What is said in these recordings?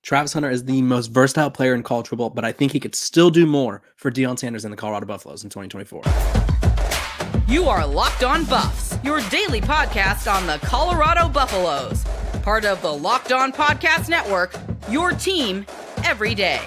Travis Hunter is the most versatile player in college football, but I think he could still do more for Deion Sanders and the Colorado Buffaloes in 2024. You are Locked On Buffs, your daily podcast on the Colorado Buffaloes. Part of the Locked On Podcast Network, your team every day.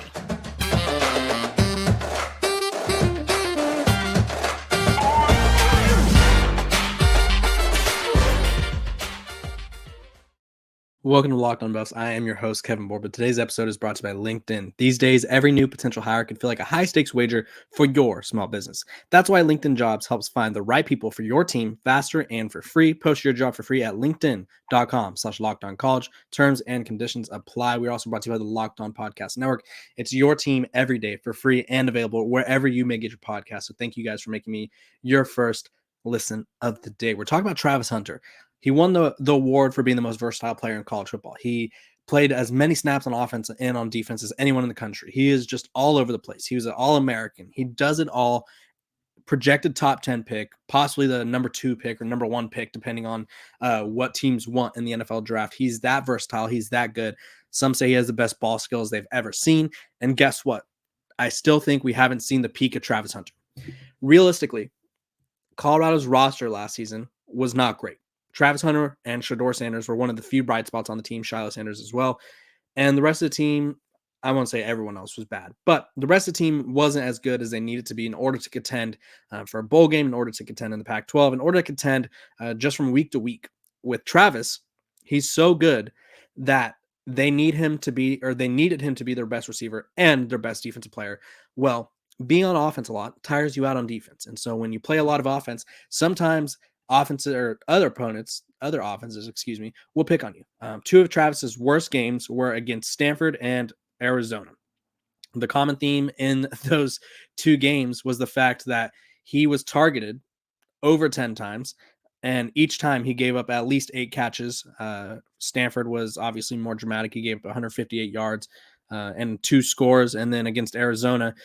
Welcome to Locked On Buffs. I am your host, Kevin Bohr, but today's episode is brought to you by LinkedIn. These days, every new potential hire can feel like a high-stakes wager for your small business. That's why LinkedIn Jobs helps find the right people for your team faster and for free. Post your job for free at linkedin.com/lockedoncollege. Terms and conditions apply. We're also brought to you by the Locked On Podcast Network. It's your team every day for free and available wherever you may get your podcast. So thank you guys for making me your first listen of the day. We're talking about Travis Hunter. He won the award for being the most versatile player in college football. He played as many snaps on offense and on defense as anyone in the country. He is just all over the place. He was an All-American. He does it all. Projected top 10 pick, possibly the number 2 pick or number 1 pick, depending on what teams want in the NFL draft. He's that versatile. He's that good. Some say he has the best ball skills they've ever seen. And guess what? I still think we haven't seen the peak of Travis Hunter. Realistically, Colorado's roster last season was not great. Travis Hunter and Shedeur Sanders were one of the few bright spots on the team, Shiloh Sanders as well. And the rest of the team, I won't say everyone else was bad, but the rest of the team wasn't as good as they needed to be in order to contend for a bowl game, in order to contend in the Pac-12, in order to contend just from week to week. With Travis, he's so good that they needed him to be their best receiver and their best defensive player. Well, being on offense a lot tires you out on defense. And so when you play a lot of offense, sometimes offenses or other offenses, will pick on you. 2 of Travis's worst games were against Stanford and Arizona. The common theme in those 2 games was the fact that he was targeted over 10 times, and each time he gave up at least 8 catches. Stanford was obviously more dramatic. He gave up 158 yards and 2 scores, and then against Arizona,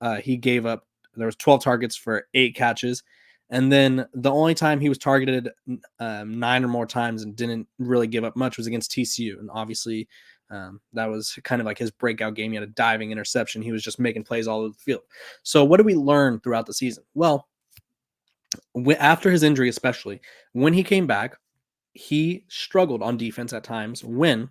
there was 12 targets for 8 catches. And then the only time he was targeted 9 or more times and didn't really give up much was against TCU. And obviously that was kind of like his breakout game. He had a diving interception. He was just making plays all over the field. So what did we learn throughout the season? Well, after his injury, especially when he came back, he struggled on defense at times when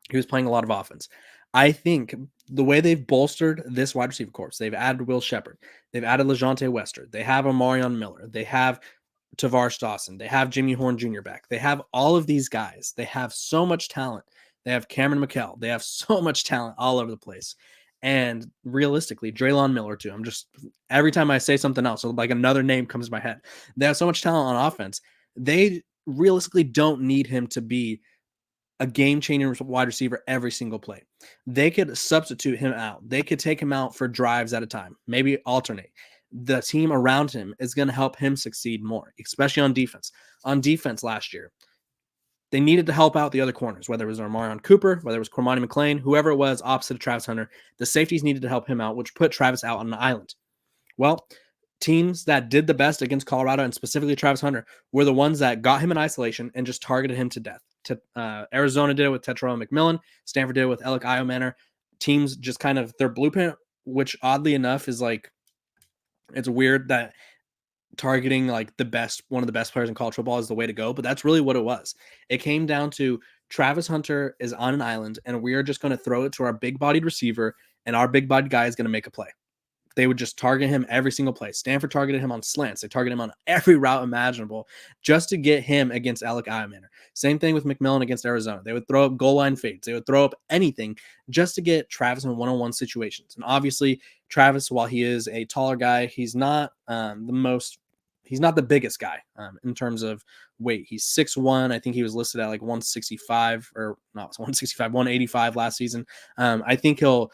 he was playing a lot of offense. I think the way they've bolstered this wide receiver corps, they've added Will Shepard, they've added LeJohntay Wester, they have Omarion Miller, they have Tavares Dawson, they have Jimmy Horn Jr. back. They have all of these guys. They have so much talent. They have Cameron McKell. They have so much talent all over the place. And realistically, Draylon Miller too. Every time I say something else, like another name comes to my head. They have so much talent on offense. They realistically don't need him to be a game-changing wide receiver every single play. They could substitute him out. They could take him out for drives at a time, maybe alternate. The team around him is going to help him succeed more, especially on defense. On defense last year, they needed to help out the other corners, whether it was Amarion Cooper, whether it was Cormani McClain, whoever it was opposite of Travis Hunter. The safeties needed to help him out, which put Travis out on an island. Well, teams that did the best against Colorado, and specifically Travis Hunter, were the ones that got him in isolation and just targeted him to death. Arizona did it with Tetairoa McMillan. Stanford did it with Alec Iomanner. Teams just kind of their blueprint, which oddly enough is like, it's weird that targeting like one of the best players in college football is the way to go, but that's really what it was. It came down to Travis Hunter is on an island, and we are just going to throw it to our big-bodied receiver, and our big-bodied guy is going to make a play. They would just target him every single play. Stanford targeted him on slants. They targeted him on every route imaginable just to get him against Alec Iomanner. Same thing with McMillan against Arizona. They would throw up goal line fades. They would throw up anything just to get Travis in one-on-one situations. And obviously, Travis, while he is a taller guy, he's not he's not the biggest guy in terms of weight. He's 6'1". I think he was listed at like 165 or not 165, 185 last season. I think he'll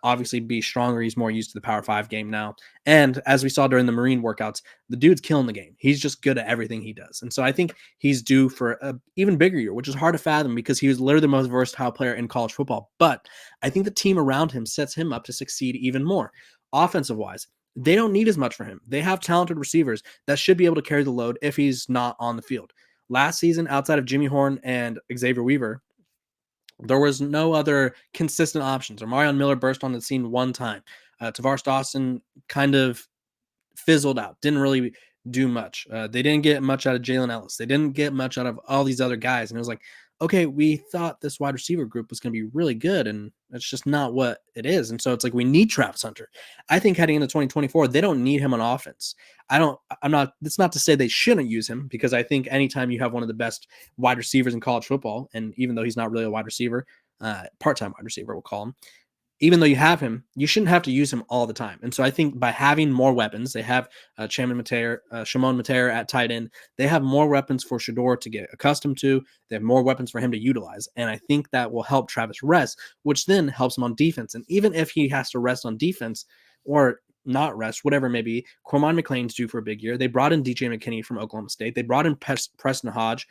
obviously be stronger. He's more used to the Power 5 game now. And as we saw during the Marine workouts, the dude's killing the game. He's just good at everything he does. And so I think he's due for an even bigger year, which is hard to fathom because he was literally the most versatile player in college football. But I think the team around him sets him up to succeed even more. Offensive-wise, they don't need as much for him. They have talented receivers that should be able to carry the load if he's not on the field. Last season, outside of Jimmy Horn and Xavier Weaver, There was no other consistent options. Omarion Miller burst on the scene one time. Tavares Dawson kind of fizzled out, didn't really do much. They didn't get much out of Jalen Ellis. They didn't get much out of all these other guys. And it was like, okay, we thought this wide receiver group was going to be really good, and it's just not what it is. And so it's like we need Travis Hunter. I think heading into 2024, they don't need him on offense. It's not to say they shouldn't use him, because I think anytime you have one of the best wide receivers in college football, and even though he's not really a wide receiver, part-time wide receiver, we'll call him, even though you have him, you shouldn't have to use him all the time. And so I think by having more weapons, they have Shimon Mateer at tight end. They have more weapons for Shedeur to get accustomed to. They have more weapons for him to utilize. And I think that will help Travis rest, which then helps him on defense. And even if he has to rest on defense or not rest, whatever it may be, Cormon McClain's due for a big year. They brought in DJ McKinney from Oklahoma State. They brought in Preston Hodge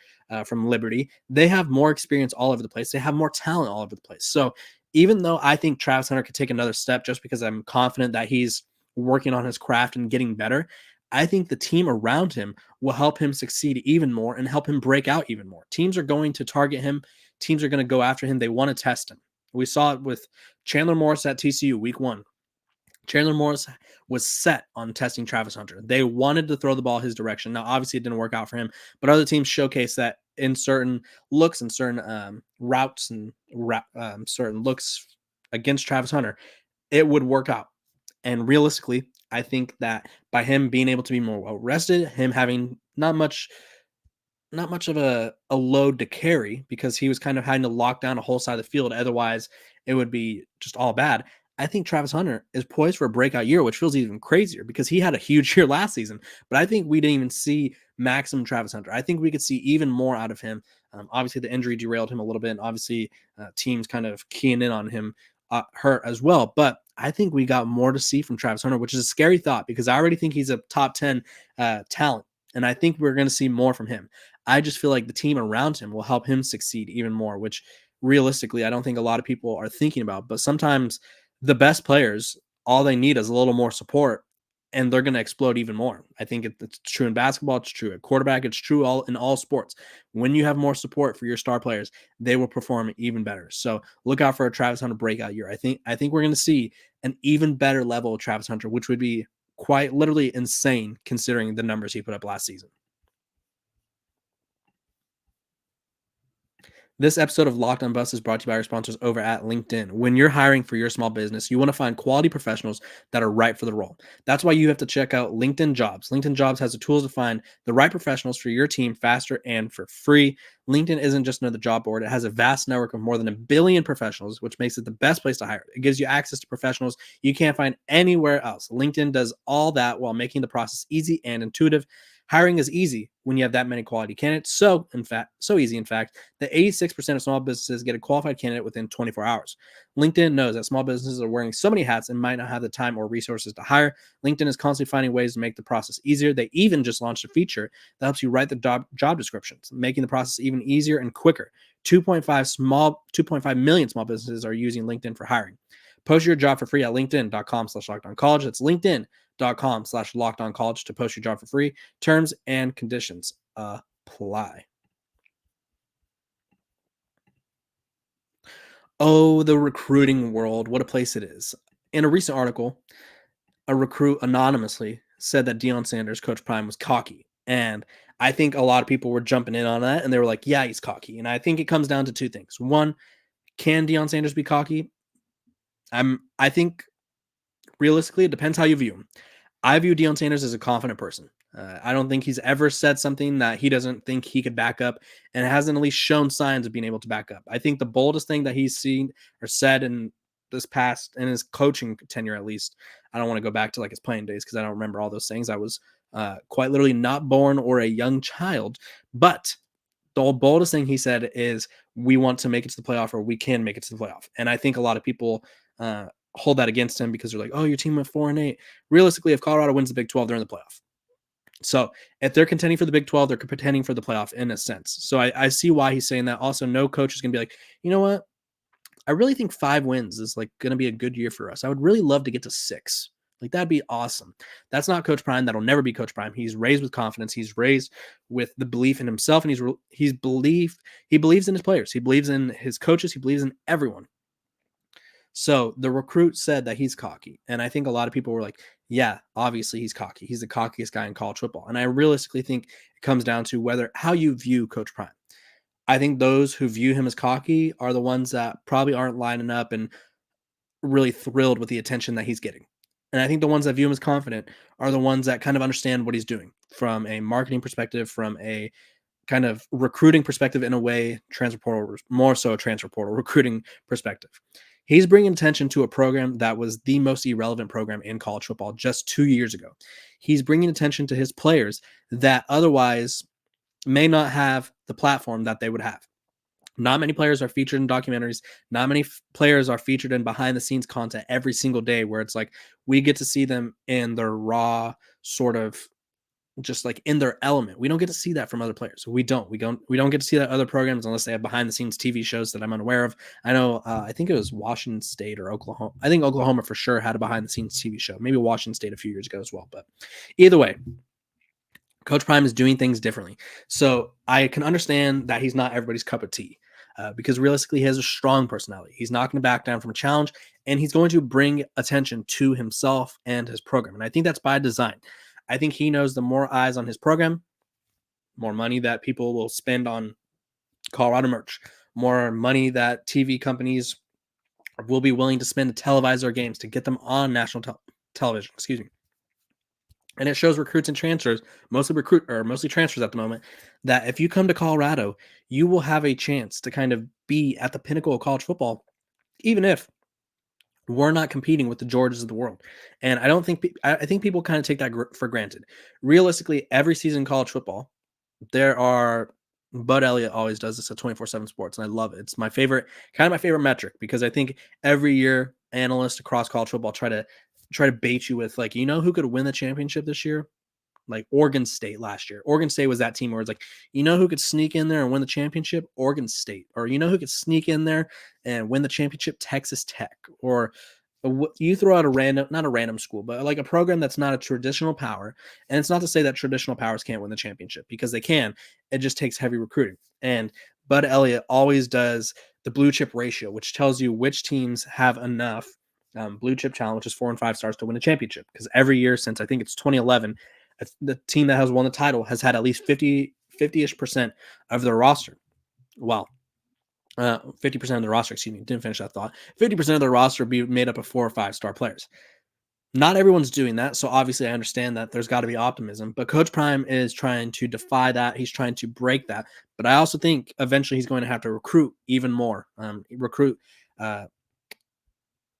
from Liberty. They have more experience all over the place. They have more talent all over the place. So even though I think Travis Hunter could take another step, just because I'm confident that he's working on his craft and getting better, I think the team around him will help him succeed even more and help him break out even more. Teams are going to target him. Teams are going to go after him. They want to test him. We saw it with Chandler Morris at TCU week 1. Chandler Morris was set on testing Travis Hunter. They wanted to throw the ball his direction. Now, obviously, it didn't work out for him, but other teams showcased that in certain looks and certain routes and certain looks against Travis Hunter, it would work out. And realistically, I think that by him being able to be more well rested, him having not much of a load to carry, because he was kind of having to lock down a whole side of the field. Otherwise, it would be just all bad. I think Travis Hunter is poised for a breakout year, which feels even crazier because he had a huge year last season. But I think we didn't even see maximum Travis Hunter. I think we could see even more out of him. Obviously, the injury derailed him a little bit. And obviously, teams kind of keying in on him hurt as well. But I think we got more to see from Travis Hunter, which is a scary thought, because I already think he's a top 10 talent. And I think we're going to see more from him. I just feel like the team around him will help him succeed even more, which realistically, I don't think a lot of people are thinking about. But sometimes the best players, all they need is a little more support, and they're going to explode even more. I think it's true in basketball. It's true at quarterback. It's true in all sports. When you have more support for your star players, they will perform even better. So look out for a Travis Hunter breakout year. I think we're going to see an even better level of Travis Hunter, which would be quite literally insane considering the numbers he put up last season. This episode of Locked On Buffs is brought to you by our sponsors over at LinkedIn. When you're hiring for your small business, you want to find quality professionals that are right for the role. That's why you have to check out LinkedIn Jobs. LinkedIn Jobs has the tools to find the right professionals for your team faster and for free. LinkedIn isn't just another job board. It has a vast network of more than 1 billion professionals, which makes it the best place to hire. It gives you access to professionals you can't find anywhere else. LinkedIn does all that while making the process easy and intuitive. Hiring is easy when you have that many quality candidates. So easy, in fact, that 86% of small businesses get a qualified candidate within 24 hours. LinkedIn knows that small businesses are wearing so many hats and might not have the time or resources to hire. LinkedIn is constantly finding ways to make the process easier. They even just launched a feature that helps you write the job descriptions, making the process even easier and quicker. 2.5 million small businesses are using LinkedIn for hiring. Post your job for free at linkedin.com/lockedoncollege. That's linkedin.com/lockedoncollege to post your job for free. Terms and conditions apply. Oh, the recruiting world. What a place it is. In a recent article, a recruit anonymously said that Deion Sanders, Coach Prime, was cocky. And I think a lot of people were jumping in on that, and they were like, yeah, he's cocky. And I think it comes down to two things. One, can Deion Sanders be cocky? I think realistically, it depends how you view him. I view Deion Sanders as a confident person. I don't think he's ever said something that he doesn't think he could back up, and hasn't at least shown signs of being able to back up. I think the boldest thing that he's seen or said in his coaching tenure, at least, I don't want to go back to like his playing days because I don't remember all those things. I was quite literally not born or a young child, but the boldest thing he said is, we want to make it to the playoff, or we can make it to the playoff. And I think a lot of people hold that against him because they're like, oh, your team went 4-8. Realistically, if Colorado wins the Big 12, they're in the playoff. So if they're contending for the Big 12, they're contending for the playoff in a sense. So I see why he's saying that. Also, no coach is going to be like, you know what? I really think 5 wins is like going to be a good year for us. I would really love to get to 6. Like, that'd be awesome. That's not Coach Prime. That'll never be Coach Prime. He's raised with confidence. He's raised with the belief in himself, and he believes in his players. He believes in his coaches. He believes in everyone. So the recruit said that he's cocky, and I think a lot of people were like, "Yeah, obviously he's cocky. He's the cockiest guy in college football." And I realistically think it comes down to how you view Coach Prime. I think those who view him as cocky are the ones that probably aren't lining up and really thrilled with the attention that he's getting. And I think the ones that view him as confident are the ones that kind of understand what he's doing from a marketing perspective, from a kind of recruiting perspective, in a way, transfer portal, more so a transfer portal recruiting perspective. He's bringing attention to a program that was the most irrelevant program in college football just 2 years ago. He's bringing attention to his players that otherwise may not have the platform that they would have. Not many players are featured in documentaries. Not many players are featured in behind the scenes content every single day, where it's like we get to see them in their raw, sort of just like in their element. We don't get to see that from other players. We don't get to see that other programs unless they have behind the scenes TV shows that I'm unaware of. I know I think it was Washington State or Oklahoma. I think Oklahoma for sure had a behind the scenes TV show. Maybe Washington State a few years ago as well. But either way, Coach Prime is doing things differently. So I can understand that he's not everybody's cup of tea, because realistically, he has a strong personality. He's not going to back down from a challenge, and he's going to bring attention to himself and his program. And I think that's by design. I think he knows the more eyes on his program, more money that people will spend on Colorado merch, more money that TV companies will be willing to spend to televise their games, to get them on national television. Excuse me. And it shows recruits and transfers, mostly transfers at the moment, that if you come to Colorado, you will have a chance to kind of be at the pinnacle of college football, even if we're not competing with the Georgias of the world. And I don't think I think people kind of take that for granted. Realistically, every season in college football, there are Bud Elliott always does this at 24/7 Sports, and I love it. It's my favorite, kind of my favorite metric, because I think every year analysts across college football try to bait you with, like, who could win the championship this year? Like Oregon State last year. Oregon State was that team where it's like, who could sneak in there and win the championship? Oregon State. Or who could sneak in there and win the championship? Texas Tech. Or you throw out not a random school, but like a program that's not a traditional power. And it's not to say that traditional powers can't win the championship, because they can. It just takes heavy recruiting. And Bud Elliott always does the blue chip ratio, which tells you which teams have enough blue chip talent, which is 4 and 5 stars, to win a championship. Because every year since I think it's 2011, the team that has won the title has had at least 50-ish% of their roster. Well, 50% of the roster, excuse me, didn't finish that thought. 50% of the roster be made up of 4 or 5 star players. Not everyone's doing that, so obviously I understand that there's got to be optimism, but Coach Prime is trying to defy that. He's trying to break that, but I also think eventually he's going to have to recruit even more,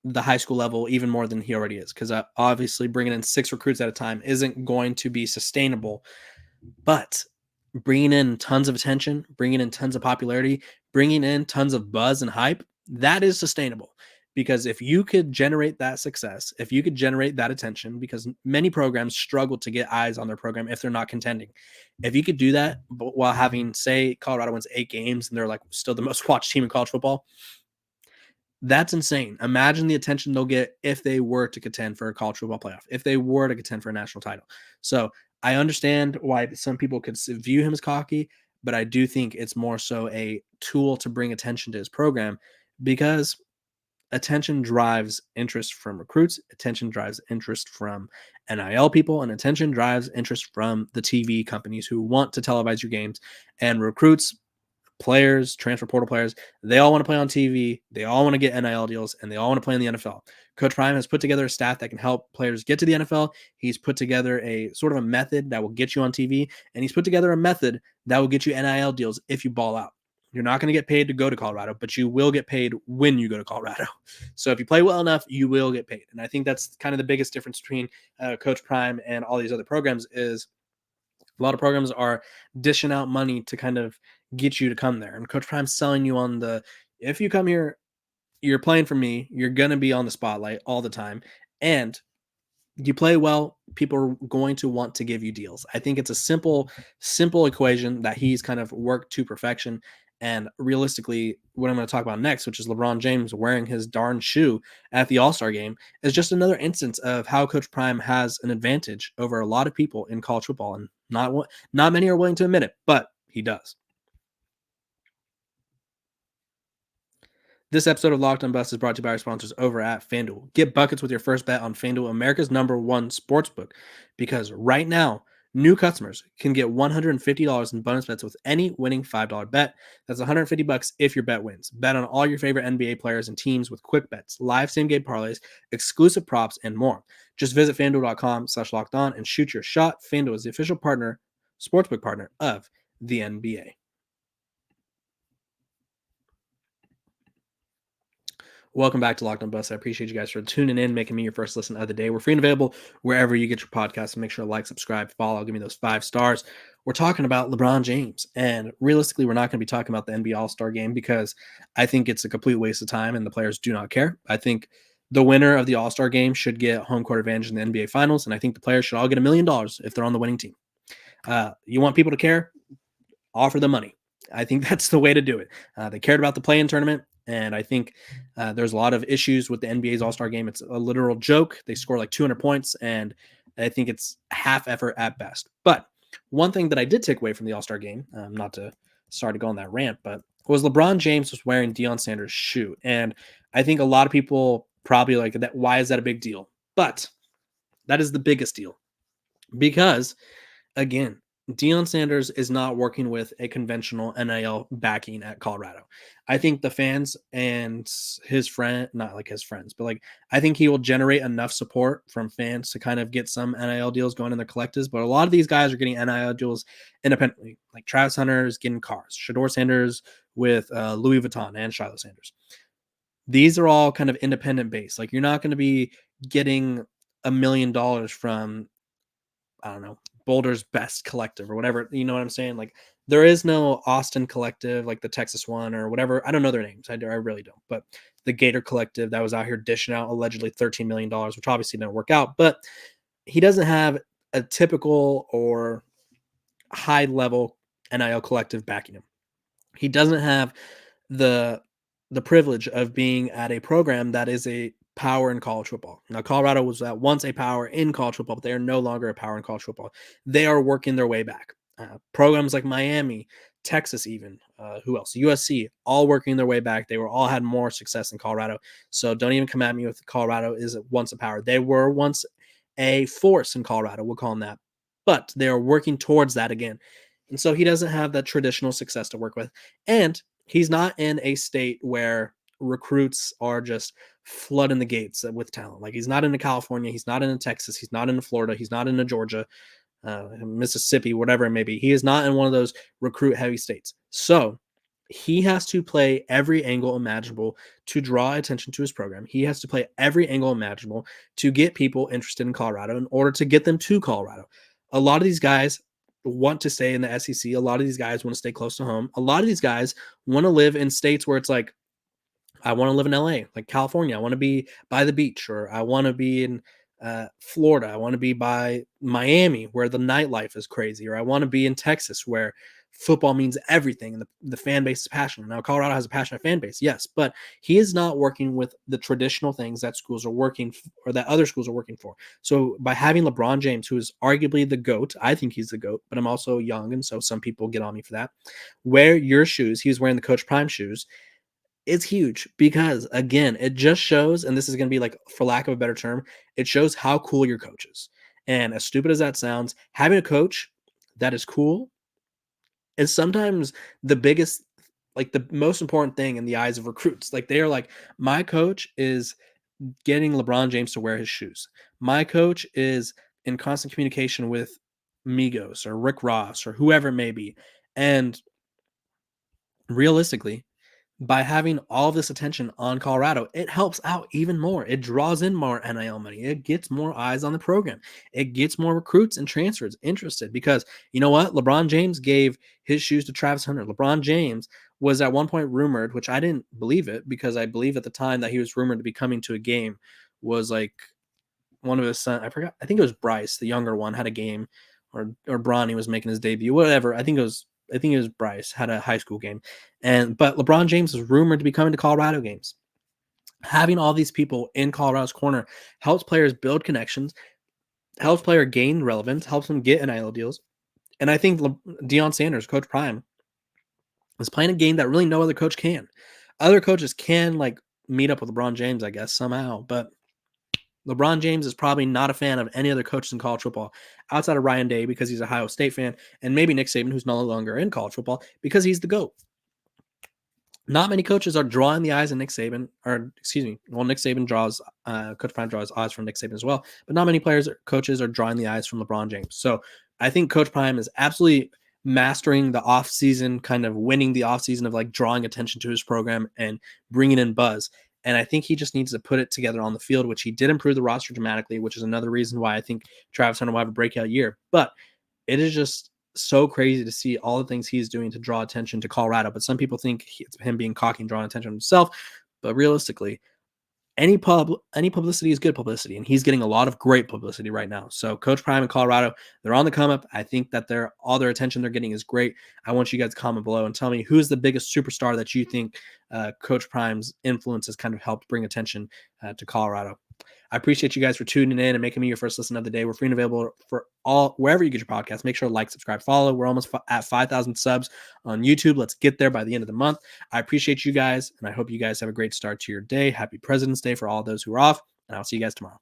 the high school level even more than he already is, because obviously bringing in 6 recruits at a time isn't going to be sustainable. But bringing in tons of attention, bringing in tons of popularity, bringing in tons of buzz and hype, that is sustainable. Because if you could generate that success, if you could generate that attention, because many programs struggle to get eyes on their program if they're not contending. If you could do that while having, say, Colorado wins 8 games and they're like still the most watched team in college football, that's insane. Imagine the attention they'll get if they were to contend for a college football playoff, if they were to contend for a national title. So I understand why some people could view him as cocky, but I do think it's more so a tool to bring attention to his program, because attention drives interest from recruits, attention drives interest from NIL people, and attention drives interest from the TV companies who want to televise your games. And recruits, players, transfer portal players, they all want to play on TV. They all want to get NIL deals, and they all want to play in the NFL. Coach Prime has put together a staff that can help players get to the NFL. He's put together a sort of a method that will get you on TV, and he's put together a method that will get you NIL deals if you ball out. You're not going to get paid to go to Colorado, but you will get paid when you go to Colorado. So if you play well enough, you will get paid. And I think that's kind of the biggest difference between Coach Prime and all these other programs. Is a lot of programs are dishing out money to kind of get you to come there. And Coach Prime's selling you on if you come here, you're playing for me, you're going to be on the spotlight all the time. And you play well, people are going to want to give you deals. I think it's a simple equation that he's kind of worked to perfection. And realistically, what I'm going to talk about next, which is LeBron James wearing his darn shoe at the All-Star game, is just another instance of how Coach Prime has an advantage over a lot of people in college football. And not many are willing to admit it, but he does. This episode of Locked On Bust is brought to you by our sponsors over at FanDuel. Get buckets with your first bet on FanDuel, America's #1 sportsbook, because right now, new customers can get $150 in bonus bets with any winning $5 bet. That's $150 if your bet wins. Bet on all your favorite NBA players and teams with quick bets, live same-game parlays, exclusive props, and more. Just visit FanDuel.com/lockedon and shoot your shot. FanDuel is the official sportsbook partner of the NBA. Welcome back to Locked On Busts. I appreciate you guys for tuning in, making me your first listen of the day. We're free and available wherever you get your podcasts. So make sure to like, subscribe, follow. Give me those 5 stars. We're talking about LeBron James. And realistically, we're not going to be talking about the NBA All-Star game because I think it's a complete waste of time and the players do not care. I think the winner of the All-Star game should get home court advantage in the NBA Finals. And I think the players should all get $1 million if they're on the winning team. You want people to care? Offer the money. I think that's the way to do it. They cared about the play-in tournament. And I think there's a lot of issues with the NBA's All-Star game. It's a literal joke. They score like 200 points, and I think it's half effort at best. But one thing that I did take away from the All-Star game, not to start to go on that rant, but was LeBron James was wearing Deion Sanders' shoe. And I think a lot of people probably like that. Why is that a big deal? But that is the biggest deal because, again, Deion Sanders is not working with a conventional NIL backing at Colorado. I think the fans and his friend, not like his friends, but like I think he will generate enough support from fans to kind of get some NIL deals going in their collectives. But a lot of these guys are getting NIL deals independently. Like Travis Hunter is getting cars, Shador Sanders with Louis Vuitton and Shiloh Sanders. These are all kind of independent based. Like you're not going to be getting $1 million from, I don't know, Boulder's Best Collective or whatever. You know what I'm saying? Like there is no Austin Collective, like the Texas one or whatever. I don't know their names. I really don't. But the Gator Collective that was out here dishing out allegedly $13 million, which obviously didn't work out. But he doesn't have a typical or high level NIL collective backing him. He doesn't have the privilege of being at a program that is a power in college football. Now, Colorado was at once a power in college football, but they are no longer a power in college football. They are working their way back. Programs like Miami, Texas, even who else? USC, all working their way back. They were all had more success in Colorado. So don't even come at me with Colorado is once a power. They were once a force in Colorado. We'll call them that, but they are working towards that again. And so he doesn't have that traditional success to work with, and he's not in a state where recruits are just flooding the gates with talent. Like he's not in California, he's not in Texas, he's not in Florida, he's not in Georgia, Mississippi, whatever it may be. He is not in one of those recruit heavy states. So he has to play every angle imaginable to draw attention to his program. He has to play every angle imaginable to get people interested in Colorado in order to get them to Colorado. A lot of these guys want to stay in the SEC. A lot of these guys want to stay close to home. A lot of these guys want to live in states where it's like, I want to live in LA, like California. I want to be by the beach, or I want to be in Florida. I want to be by Miami where the nightlife is crazy, or I want to be in Texas where football means everything and the fan base is passionate. Now, Colorado has a passionate fan base, yes, but he is not working with the traditional things that schools are working or that other schools are working for. So by having LeBron James, who is arguably the GOAT, I think he's the GOAT, but I'm also young, and so some people get on me for that. Wear your shoes. He was wearing the Coach Prime shoes. It's huge because, again, it just shows, and this is going to be like, for lack of a better term, it shows how cool your coach is. And as stupid as that sounds, having a coach that is cool is sometimes the biggest, like the most important thing in the eyes of recruits. Like they are like, my coach is getting LeBron James to wear his shoes. My coach is in constant communication with Migos or Rick Ross or whoever it may be. And realistically, by having all this attention on Colorado, it helps out even more. It draws in more NIL money. It gets more eyes on the program. It gets more recruits and transfers interested because, you know what? LeBron James gave his shoes to Travis Hunter. LeBron James was at one point rumored, which I didn't believe it because I believe at the time that he was rumored to be coming to a game was like one of his sons. I forgot. I think it was Bryce, the younger one, had a game, or Bronny was making his debut. Whatever. I think it was I think it was Bryce had a high school game, but LeBron James is rumored to be coming to Colorado games. Having all these people in Colorado's corner helps players build connections, helps player gain relevance, helps them get NIL deals. And I think Deion Sanders, Coach Prime, is playing a game that really no other coach can. Other coaches can like meet up with LeBron James, I guess, somehow, but LeBron James is probably not a fan of any other coaches in college football outside of Ryan Day because he's a Ohio State fan, and maybe Nick Saban, who's no longer in college football, because he's the GOAT. Not many coaches are drawing the eyes of Nick Saban, or excuse me, well, Nick Saban draws, Coach Prime draws eyes from Nick Saban as well, but not many coaches are drawing the eyes from LeBron James. So I think Coach Prime is absolutely mastering the offseason, kind of winning the offseason of like drawing attention to his program and bringing in buzz. And I think he just needs to put it together on the field, which he did improve the roster dramatically, which is another reason why I think Travis Hunter will have a breakout year. But it is just so crazy to see all the things he's doing to draw attention to Colorado. But some people think it's him being cocky and drawing attention to himself. But realistically, any publicity is good publicity, and he's getting a lot of great publicity right now. So Coach Prime in Colorado, they're on the come up. I think that all their attention they're getting is great. I want you guys to comment below and tell me who's the biggest superstar that you think Coach Prime's influence has kind of helped bring attention to Colorado. I appreciate you guys for tuning in and making me your first listen of the day. We're free and available for all wherever you get your podcast. Make sure to like, subscribe, follow. We're almost at 5,000 subs on YouTube. Let's get there by the end of the month. I appreciate you guys, and I hope you guys have a great start to your day. Happy President's Day for all those who are off, and I'll see you guys tomorrow.